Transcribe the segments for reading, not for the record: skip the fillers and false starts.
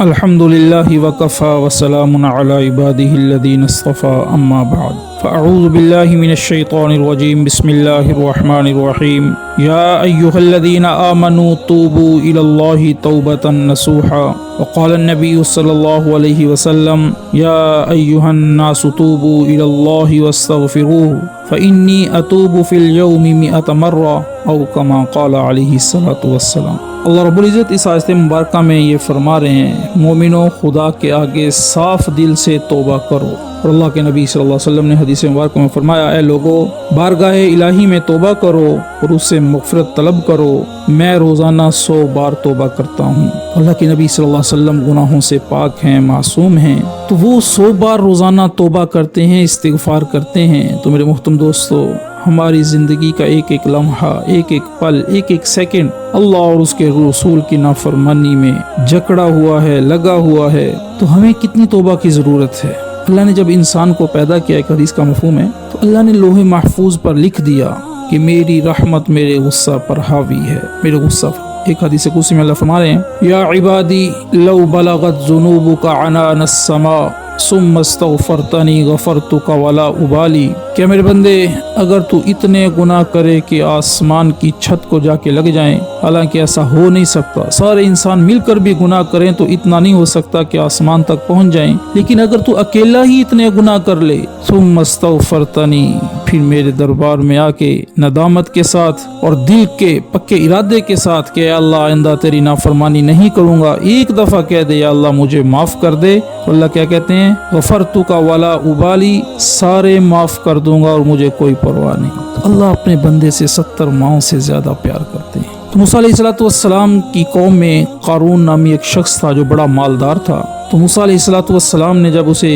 الحمدللہ وکفی وسلام علی عبادہ الذین اصطفی اما بعد فاعوذ باللہ من الشیطان الرجیم بسم اللہ الرحمن الرحیم یا ایہا الذین آمنوا توبوا الی اللہ توبۃ نصوحا وقال النبی صلی اللہ علیہ وسلم یا ایہا الناس توبوا الی اللہ واستغفروہ فانی اتوب فی اليوم 100 مرہ او کما قال علیہ الصلاۃ والسلام۔ اللہ رب العزت اس آیت مبارکہ میں یہ فرما رہے ہیں، مومنوں خدا کے آگے صاف دل سے توبہ کرو۔ اور اللہ کے نبی صلی اللہ علیہ وسلم نے حدیث مبارکہ میں فرمایا، اے لوگو بارگاہ الہی میں توبہ کرو اور اس سے مغفرت طلب کرو، میں روزانہ 100 بار توبہ کرتا ہوں۔ اللہ کے نبی صلی اللہ علیہ وسلم گناہوں سے پاک ہیں، معصوم ہیں، تو وہ 100 بار روزانہ توبہ کرتے ہیں، استغفار کرتے ہیں۔ تو میرے محترم دوستو، ہماری زندگی کا ایک ایک لمحہ، ایک ایک پل، ایک ایک سیکنڈ اللہ اور اس کے رسول کی نافرمانی میں جکڑا ہوا ہے، لگا ہوا ہے، تو ہمیں کتنی توبہ کی ضرورت ہے۔ اللہ نے جب انسان کو پیدا کیا، ایک حدیث کا مفہوم ہے، تو اللہ نے لوح محفوظ پر لکھ دیا کہ میری رحمت میرے غصہ پر حاوی ہے، میرے غصہ پر۔ ایک حدیث قدسی میں اللہ فرما رہے ہیں، یا عبادی لو بلغت ذنوبک عنان السماء ثم استغفرتنی غفرتک ولا ابالی، کہ میرے بندے اگر تو اتنے گناہ کرے کہ آسمان کی چھت کو جا کے لگ جائیں، حالانکہ ایسا ہو نہیں سکتا، سارے انسان مل کر بھی گناہ کریں تو اتنا نہیں ہو سکتا کہ آسمان تک پہنچ جائیں، لیکن اگر تو اکیلا ہی اتنے گناہ کر لے، ثم استغفرتنی، پھر میرے دربار میں آ کے ندامت کے ساتھ اور دل کے پکے ارادے کے ساتھ کہ اے اللہ آئندہ تیری نافرمانی نہیں کروں گا، ایک دفعہ کہہ دے یا اللہ مجھے معاف کر دے، تو اللہ کیا کہتے ہیں، غفرتک ولا ابالی، سارے معاف کر دوں گا اور مجھے کوئی پرواہ نہیں۔ تو اللہ اپنے بندے سے 70 ماؤں سے زیادہ پیار کرتے ہیں۔ تو موسیٰ علیہ السلام کی قوم میں قارون نامی ایک شخص تھا جو بڑا مالدار تھا۔ تو موسیٰ علیہ السلام نے جب اسے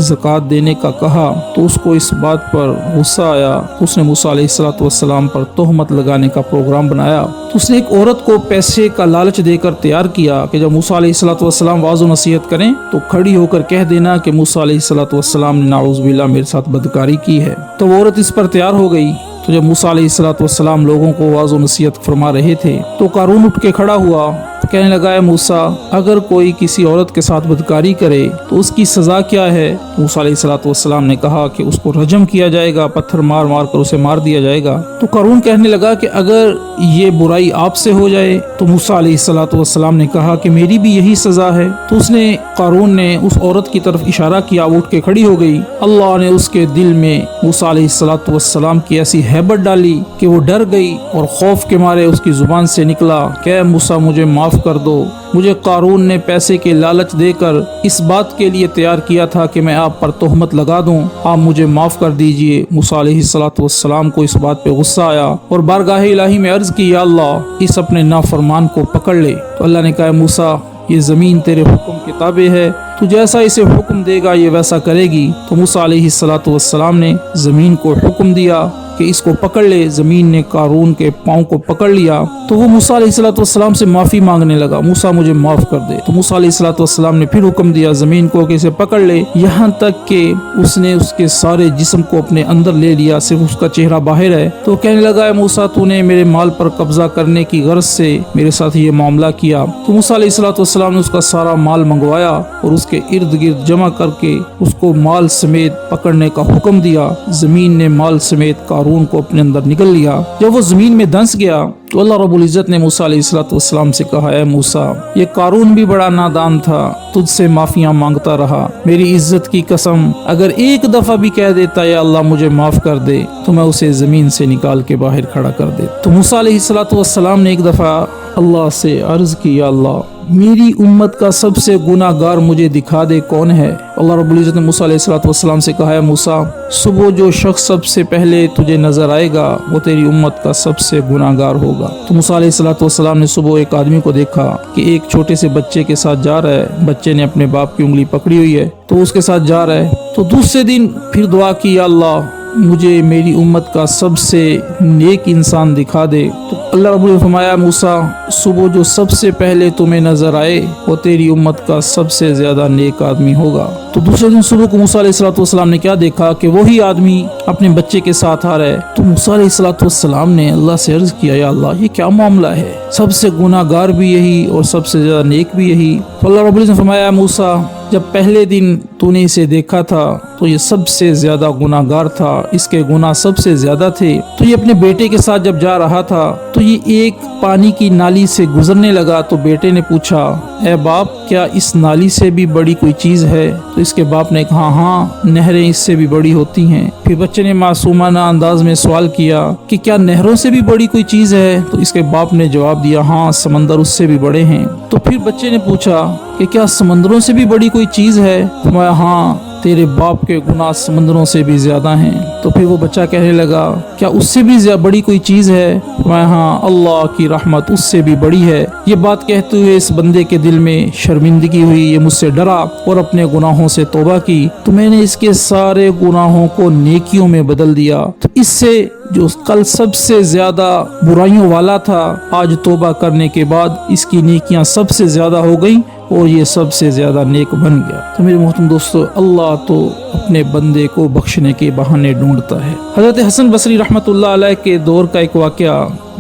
زکوٰۃ دینے کا کہا تو اس کو اس بات پر غصہ آیا، اس نے موسیٰ علیہ السلام پر تہمت لگانے کا پروگرام بنایا۔ تو اس نے ایک عورت کو پیسے کا لالچ دے کر تیار کیا کہ جب موسیٰ علیہ السلام واعظ و نصیحت کریں تو کھڑی ہو کر کہہ دینا کہ موسیٰ علیہ السلام نے نعوذ باللہ میرے ساتھ بدکاری کی ہے۔ تو وہ عورت اس پر تیار ہو گئی۔ تو جب موسیٰ علیہ السلام لوگوں کو واعظ و نصیحت فرما رہے تھے تو قارون اٹھ کے کھڑا ہوا، کہنے لگا، اے موسیٰ، اگر کوئی کسی عورت کے ساتھ بدکاری کرے تو اس کی سزا کیا ہے؟ موسیٰ علیہ السلام نے کہا کہ اس کو رجم کیا جائے گا، پتھر مار مار کر اسے مار دیا جائے گا۔ تو قارون کہنے لگا کہ اگر یہ برائی آپ سے ہو جائے؟ تو موسیٰ علیہ السلام نے کہا کہ میری بھی یہی سزا ہے۔ تو قارون نے اس عورت کی طرف اشارہ کیا، وہ اٹھ کے کھڑی ہو گئی۔ اللہ نے اس کے دل میں موسیٰ علیہ السلام کی ایسی ہیبت ڈالی کہ وہ ڈر گئی اور خوف کے مارے اس کی زبان سے نکلا کہ اے موسیٰ مجھے معاف کر دو، مجھے قارون نے پیسے کے لالچ دے کر اس بات کے لیے تیار کیا تھا کہ میں آپ پر تہمت لگا دوں، آپ مجھے معاف کر دیجئے۔ موسیٰ علیہ السلام کو اس بات پہ غصہ آیا اور بارگاہ الہی میں عرض کی، یا اللہ اس اپنے نافرمان کو پکڑ لے۔ تو اللہ نے کہا، موسیٰ یہ زمین تیرے حکم کے تابع ہے، تو جیسا اسے حکم دے گا یہ ویسا کرے گی۔ تو موسیٰ علیہ السلام نے زمین کو حکم دیا کہ اس کو پکڑ لے۔ زمین نے قارون کے پاؤں کو پکڑ لیا تو وہ موسیٰ علیہ السلام سے معافی مانگنے لگا، موسیٰ مجھے معاف کر دے۔ تو موسیٰ علیہ السلام نے پھر حکم دیا زمین کو کہ اسے پکڑ لے، یہاں تک کہ اس نے اس کے سارے جسم کو اپنے اندر لے لیا، صرف اس کا چہرہ باہر ہے۔ تو کہنے لگا، اے موسیٰ تو نے میرے مال پر قبضہ کرنے کی غرض سے میرے ساتھ یہ معاملہ کیا۔ تو موسیٰ علیہ السلام نے اس کا سارا مال منگوایا اور اس کے ارد گرد جمع کر کے اس کو مال سمیت پکڑنے کا حکم دیا۔ زمین نے مال سمیت قارون کو اپنے اندر نگل لیا۔ جب وہ زمین میں دھنس گیا تو اللہ رب العزت نے موسیٰ علیہ السلام سے کہا، اے موسیٰ یہ قارون بھی بڑا نادان تھا، تجھ سے معافیاں مانگتا رہا، میری عزت کی قسم اگر ایک دفعہ بھی کہہ دیتا یا اللہ مجھے معاف کر دے تو میں اسے زمین سے نکال کے باہر کھڑا کر دے۔ تو موسیٰ علیہ السلام نے ایک دفعہ اللہ سے عرض کی، یا اللہ میری امت کا سب سے گناہ گار مجھے دکھا دے کون ہے؟ اللہ رب العزت نے موسیٰ علیہ السلام سے کہا، ہے موسیٰ صبح جو شخص سب سے پہلے تجھے نظر آئے گا وہ تیری امت کا سب سے گناہ گار ہوگا۔ تو موسیٰ علیہ السلام نے صبح ایک آدمی کو دیکھا کہ ایک چھوٹے سے بچے کے ساتھ جا رہا ہے، بچے نے اپنے باپ کی انگلی پکڑی ہوئی ہے تو اس کے ساتھ جا رہا ہے۔ تو دوسرے دن پھر دعا کی، یا اللہ مجھے میری امت کا سب سے نیک انسان دکھا دے۔ تو اللہ रब्बुल ने फरमाया मूसा सुबह जो सबसे पहले तुम्हें नजर आए वो तेरी उम्मत का सबसे ज्यादा नेक आदमी होगा। तो दूसरे दिन सुबह को मूसा अलैहिस्सलाम ने क्या देखा कि वही आदमी अपने बच्चे के साथ आ रहा है। तो मूसा अलैहिस्सलाम ने अल्लाह से अर्ज किया, या अल्लाह ये क्या मामला है, सबसे गुनाहगार भी यही और सबसे ज्यादा नेक भी यही। तो अल्लाह रब्बुल ने फरमाया मूसा जब पहले दिन तूने इसे देखा था तो ये सबसे ज्यादा गुनाहगार था, इसके गुनाह सबसे ज्यादा थे। तो ये अपने बेटे के साथ जब जा रहा था तो ये एक पानी की नाली से गुजरने लगा। तो बेटे ने पूछा, ए बाप क्या इस नाली से भी बड़ी कोई चीज है? तो इसके बाप ने कहा, हाँ नहरें इससे भी बड़ी होती हैं। फिर बच्चे ने मासूमाना अंदाज में सवाल किया कि क्या नहरों से भी बड़ी कोई चीज है? तो इसके बाप ने जवाब दिया, हाँ समंदर उससे भी बड़े हैं। तो फिर बच्चे ने पूछा कि क्या समंदरों से भी बड़ी कोई चीज है? फरमाया, हाँ तेरे बाप के गुनाह समंदरों से भी ज्यादा हैं। तो फिर वो बच्चा कहने लगा, क्या उससे भी बड़ी कोई चीज है? फरमाया, हाँ अल्लाह की रहमत उससे भी बड़ी है। ये बात कहते हुए इस बंदे के दिल में शर्मिंदगी हुई, ये मुझसे डरा और अपने गुनाहों से तौबा की तो मैंने इसके सारे गुनाहों को नेकियों में बदल दिया। तो इससे जो कल सबसे ज्यादा बुराइयों वाला था आज तौबा करने के बाद इसकी नेकियां सबसे ज्यादा हो गई और ये सबसे ज्यादा नेक बन गया। तो मेरे मोहतरम दोस्तों, अल्लाह तो अपने बंदे को बख्शने के बहाने ढूंढता है। हजरत हसन बसरी रहमतुल्लाह अलैह के दौर का एक वाकया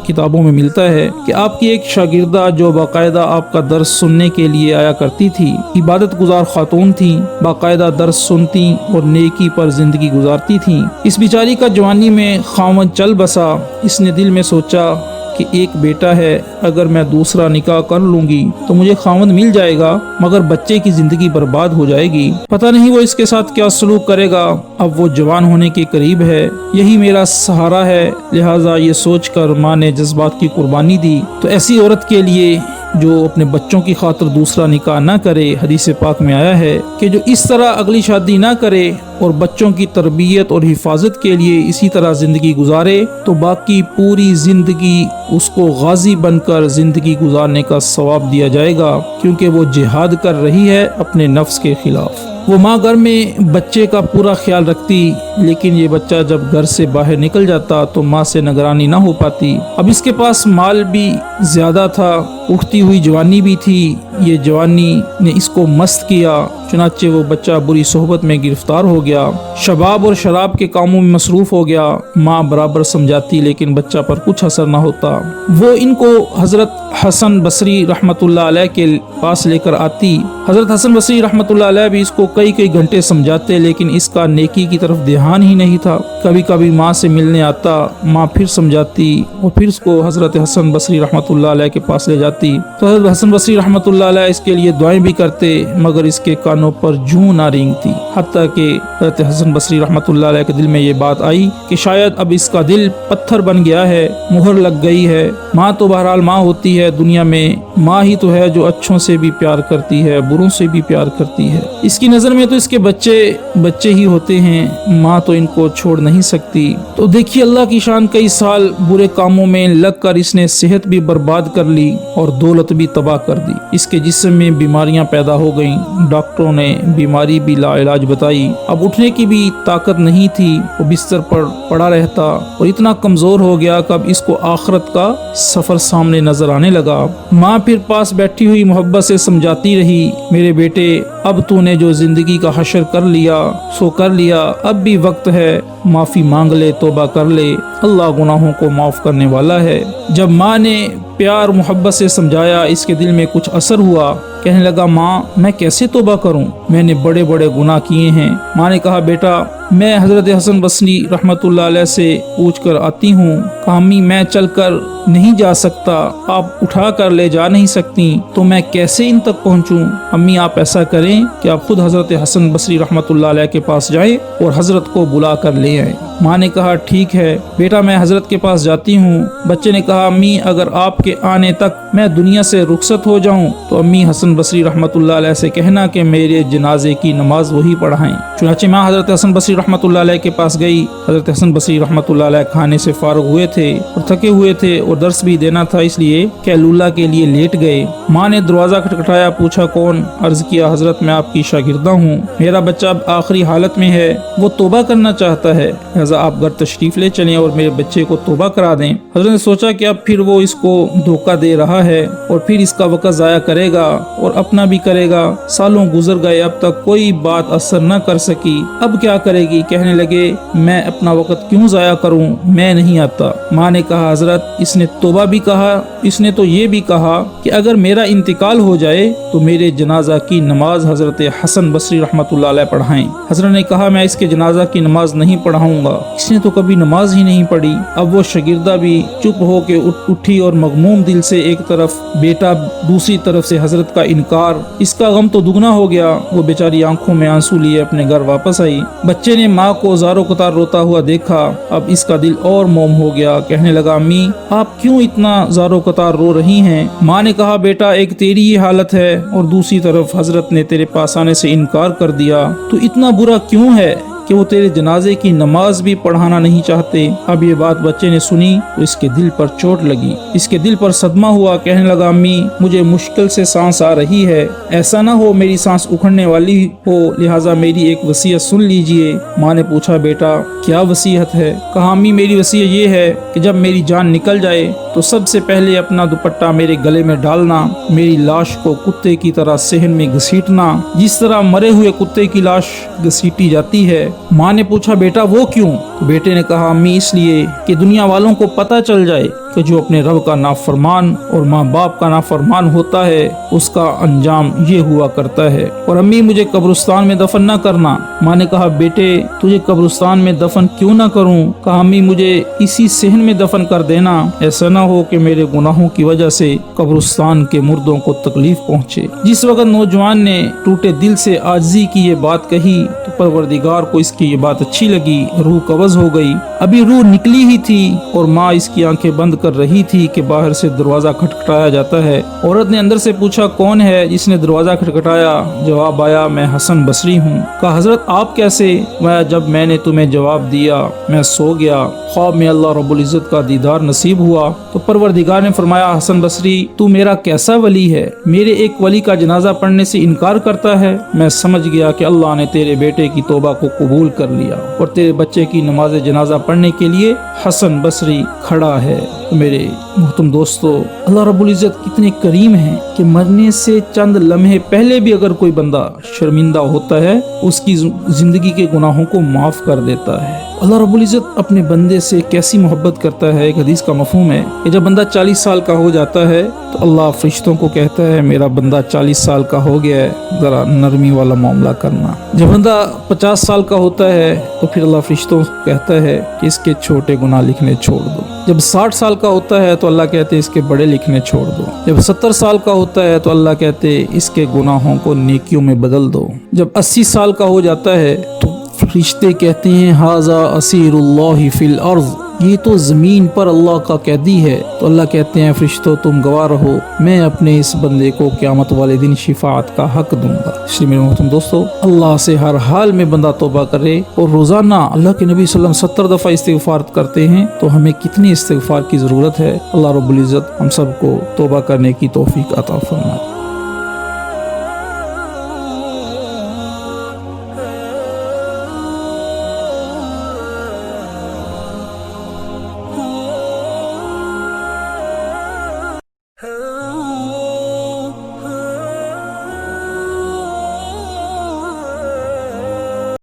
किताबों में मिलता है कि आपकी एक शागिर्दा जो बाकायदा आपका दर्स सुनने के लिए आया करती थी, इबादत गुजार खातून थी, बाकायदा दर्स सुनती और नेकी पर जिंदगी गुजारती थी। इस बिचारी का जवानी में खामद चल बसा। इसने दिल में सोचा कि एक बेटा है, अगर मैं दूसरा निकाह कर लूंगी तो मुझे खामद मिल जाएगा मगर बच्चे की जिंदगी बर्बाद हो जाएगी, पता नहीं वो इसके साथ क्या सलूक करेगा। अब वो जवान होने के करीब है, यही मेरा सहारा है। लिहाजा ये सोचकर माँ ने जज्बात की कुर्बानी दी। तो ऐसी औरत के लिए जो अपने बच्चों की खातिर दूसरा निकाह ना करे, हदीस पाक में आया है कि जो इस तरह अगली शादी ना करे और बच्चों की तरबियत और हिफाजत के लिए इसी तरह जिंदगी गुजारे तो बाकी पूरी जिंदगी उसको गाजी बनकर जिंदगी गुजारने का सवाब दिया जाएगा, क्योंकि वो जिहाद कर रही है अपने नफ्स के खिलाफ। वो माँ घर में बच्चे का पूरा ख्याल रखती, लेकिन ये बच्चा जब घर से बाहर निकल जाता तो माँ से निगरानी ना हो पाती। अब इसके पास माल भी ज्यादा था, उठती हुई जवानी भी थी, ये जवानी ने इसको मस्त किया। चुनाचे वो बच्चा बुरी सोहबत में गिरफ्तार हो गया, शबाब और शराब के कामों में मसरूफ हो गया। माँ बराबर समझाती लेकिन बच्चा पर कुछ असर ना होता। वो इनको हजरत हसन बसरी रहमतुल्लाह अलैह के पास लेकर आती। हजरत हसन बसरी रहमतुल्लाह अलैह भी इसको कई घंटे समझाते लेकिन इसका नेकी की तरफ ध्यान ही नहीं था। कभी कभी माँ से मिलने आता, माँ फिर समझाती और फिर इसको हजरत हसन बसरी रहमतुल्लाह अलैह के पास ले जाती। तो हजरत हसन बसरी रहमतुल्लाह अलैह इसके लिए दुआएं भी करते मगर इसके कानों पर जूं ना रेंगती। हत्ता कि हजरत हसन बसरी रहमतुल्लाह अलैह के दिल में ये बात आई कि शायद अब इसका दिल पत्थर बन गया है, मुहर लग गई है। माँ तो बहरहाल माँ होती है, दुनिया में माँ ही तो है जो अच्छों से भी प्यार करती है, बुरों से भी प्यार करती है। इसकी नजर में तो इसके बच्चे ही होते हैं, माँ तो इनको छोड़ नहीं सकती। तो देखिए अल्लाह की शान, कई साल बुरे कामों में लगकर इसने सेहत भी बर्बाद कर ली और दौलत भी तबाह कर दी। इसके जिस्म में बीमारियां पैदा हो गईं। डॉक्टरों ने बीमारी भी लाइलाज बताई। अब उठने की भी ताकत नहीं थी, वो बिस्तर पर पड़ा रहता और इतना कमजोर हो गया कि अब इसको आखिरत का सफर सामने नजर आने लगा। माँ फिर पास बैठी हुई मोहब्बत से समझाती रही, मेरे बेटे अब तूने जो जिंदगी का हशर कर लिया सो कर लिया, अब भी वक्त है, माफी मांग ले, तौबा कर ले, अल्लाह गुनाहों को माफ करने वाला है। जब माँ ने प्यार मोहब्बत से समझाया इसके दिल में कुछ असर हुआ। कहने लगा, माँ मैं कैसे तौबा करूं, मैंने बड़े बड़े गुनाह किए हैं। माँ ने कहा, बेटा मैं हजरत हसन बसरी रहमतुल्लाह अलैह से पूछ कर आती हूँ। कहा, अम्मी मैं चल कर नहीं जा सकता, आप उठा कर ले जा नहीं सकती, तो मैं कैसे इन तक पहुँचूं? अम्मी आप ऐसा करें कि आप खुद हजरत हसन बसरी रहमतुल्लाह अलैह के पास जाएं और हजरत को बुला कर ले आए। माँ ने कहा, ठीक है बेटा मैं हजरत के पास जाती हूँ। बच्चे ने कहा, अम्मी अगर आपके आने तक मैं दुनिया से रुखसत हो जाऊँ तो अम्मी हसन बसरी रहमतुल्लाह अलैह से कहना कि मेरे जनाजे की नमाज वही पढ़ाएं। चुनाचे माँ हजरत हसन बसरी रहमतुल्लाह अलैह के पास गई। हजरत हसन बसरी रहमतुल्लाह अलैह खाने से फारग हुए थे और थके हुए थे और दर्स भी देना था, इसलिए कैलूला के लिए लेट गए। माँ ने दरवाजा खटखटाया, पूछा कौन? अर्ज किया, हजरत मैं आपकी शागिर्दा हूँ, मेरा बच्चा अब आखिरी हालत में है, वो तौबा करना चाहता है, लिहाजा आप घर तशरीफ ले चलें और मेरे बच्चे को तौबा करा दें। हजरत ने सोचा कि अब फिर वो इसको धोखा दे रहा है और फिर इसका वक्त ज़ाया करेगा और अपना भी करेगा। सालों गुजर गए, अब तक कोई बात असर न कर सकी। अब क्या करेगी? कहने लगे मैं अपना वक्त क्यों ज़ाया करूं, मैं नहीं आता। माँ ने कहा हजरत इसने तौबा भी कहा, इसने तो ये भी कहा कि अगर मेरा इंतकाल हो जाए तो मेरे जनाजा की नमाज हजरत हसन बसरी रहमतुल्लाह अलैह पढ़ाएं। हजरत ने कहा मैं इसके जनाजा की नमाज नहीं पढ़ाऊंगा, इसने तो कभी नमाज ही नहीं पढ़ी। अब वो शागिर्दा भी चुप हो के उठी और मगमूम दिल से एक तरफ बेटा, दूसरी तरफ से हजरत का इनकार। इसका गम तो दुगना हो गया। वो बेचारी आंखों में आंसू लिए अपने घर वापस आई। बच्चे ने माँ को ज़ारो कतार रोता हुआ देखा। अब इसका दिल और मोम हो गया। कहने लगा अम्मी आप क्यों इतना ज़ारो कतार रो रही हैं? माँ ने कहा बेटा एक तेरी ये हालत है और दूसरी तरफ हजरत ने तेरे पास आने से इनकार कर दिया, तो इतना बुरा क्यों है कि वो तेरे जनाजे की नमाज भी पढ़ाना नहीं चाहते। अब ये बात बच्चे ने सुनी तो इसके दिल पर चोट लगी, इसके दिल पर सदमा हुआ। कहने लगा अम्मी मुझे मुश्किल से सांस आ रही है, ऐसा ना हो मेरी सांस उखड़ने वाली हो, लिहाजा मेरी एक वसीयत सुन लीजिए। माँ ने पूछा बेटा क्या वसीयत है? कहा अम्मी मेरी वसीयत ये है कि जब मेरी जान निकल जाए तो सबसे पहले अपना दुपट्टा मेरे गले में डालना, मेरी लाश को कुत्ते की तरह सहन में घसीटना, जिस तरह मरे हुए कुत्ते की लाश घसीटी जाती है। माँ ने पूछा बेटा वो क्यों? तो बेटे ने कहा अम्मी इसलिए कि दुनिया वालों को पता चल जाए कि जो अपने रब का नाफरमान और माँ बाप का नाफरमान होता है उसका अंजाम ये हुआ करता है। और अम्मी मुझे कब्रिस्तान में दफन न करना। माँ ने कहा बेटे तुझे कब्रिस्तान में दफन क्यों ना करूं? कहा अम्मी मुझे इसी सहन में दफन कर देना, ऐसा ना हो कि मेरे गुनाहों की वजह से कब्रिस्तान के मुर्दों को तकलीफ पहुँचे। जिस वक्त नौजवान ने टूटे दिल से आजिज़ी की ये बात कही तो परवरदिगार को इसकी ये बात अच्छी लगी, रूह कब्ज़ हो गई। अभी रूह निकली ही थी और माँ इसकी आंखें बंद कर रही थी कि बाहर से दरवाजा खटखटाया जाता है। औरत ने अंदर से पूछा कौन है जिसने दरवाजा खटखटाया? जवाब आया मैं हसन बसरी हूँ। कहा हजरत आप कैसे? मैं जब मैंने तुम्हें जवाब दिया मैं सो गया, ख्वाब में अल्लाह रब्बुल इज्जत का दीदार नसीब हुआ तो परवरदिगार ने फरमाया हसन बसरी तू मेरा कैसा वली है, मेरे एक वली का जनाजा पढ़ने से इनकार करता है। मैं समझ गया कि अल्लाह ने तेरे बेटे की तौबा को कबूल कर लिया और तेरे बच्चे की नमाज जनाजा पढ़ने के लिए हसन बसरी खड़ा है। तो मेरे मोहतरम दोस्तों अल्लाह रब्बुल इज्जत कितने करीम हैं कि मरने से चंद लम्हे पहले भी अगर कोई बंदा शर्मिंदा होता है उसकी जिंदगी के गुनाहों को माफ कर देता है। अल्लाह रब्बुल इज्जत अपने बंदे से कैसी मोहब्बत करता है। एक हदीस का मफहूम है कि जब बंदा 40 साल का हो जाता है तो अल्लाह फरिश्तों को कहता है मेरा बंदा 40 साल का हो गया है, जरा नरमी वाला मामला करना। जब बंदा 50 साल का होता है तो फिर अल्लाह फरिश्तों को कहता है कि इसके छोटे गुनाह लिखने छोड़ दो। जब 60 साल का होता है तो अल्लाह कहते हैं इसके बड़े लिखने छोड़ दो। जब 70 साल का होता है तो अल्लाह कहते हैं इसके गुनाहों को नेकियों में बदल दो। जब 80 साल का हो जाता है तो फरिश्ते कहते हैं हाजा असीरुल्लाहि फिल अर्ज़, ये तो जमीन पर अल्लाह का कैदी है। तो अल्लाह कहते हैं फरिश्तों तुम गवाह रहो, मैं अपने इस बंदे को क़यामत वाले दिन शिफाअत का हक दूंगा। इसलिए मेरे मोहतरम दोस्तों अल्लाह से हर हाल में बंदा तौबा करे और रोजाना अल्लाह के नबी सल्लल्लाहु अलैहि वसल्लम 70 दफ़ा इस्तिग़फ़ार करते हैं तो हमें कितनी इस्तिग़फ़ार की ज़रूरत है। अल्लाह रब्बुल इज़्ज़त हम सबको तौबा करने की तौफीक अता फरमाए।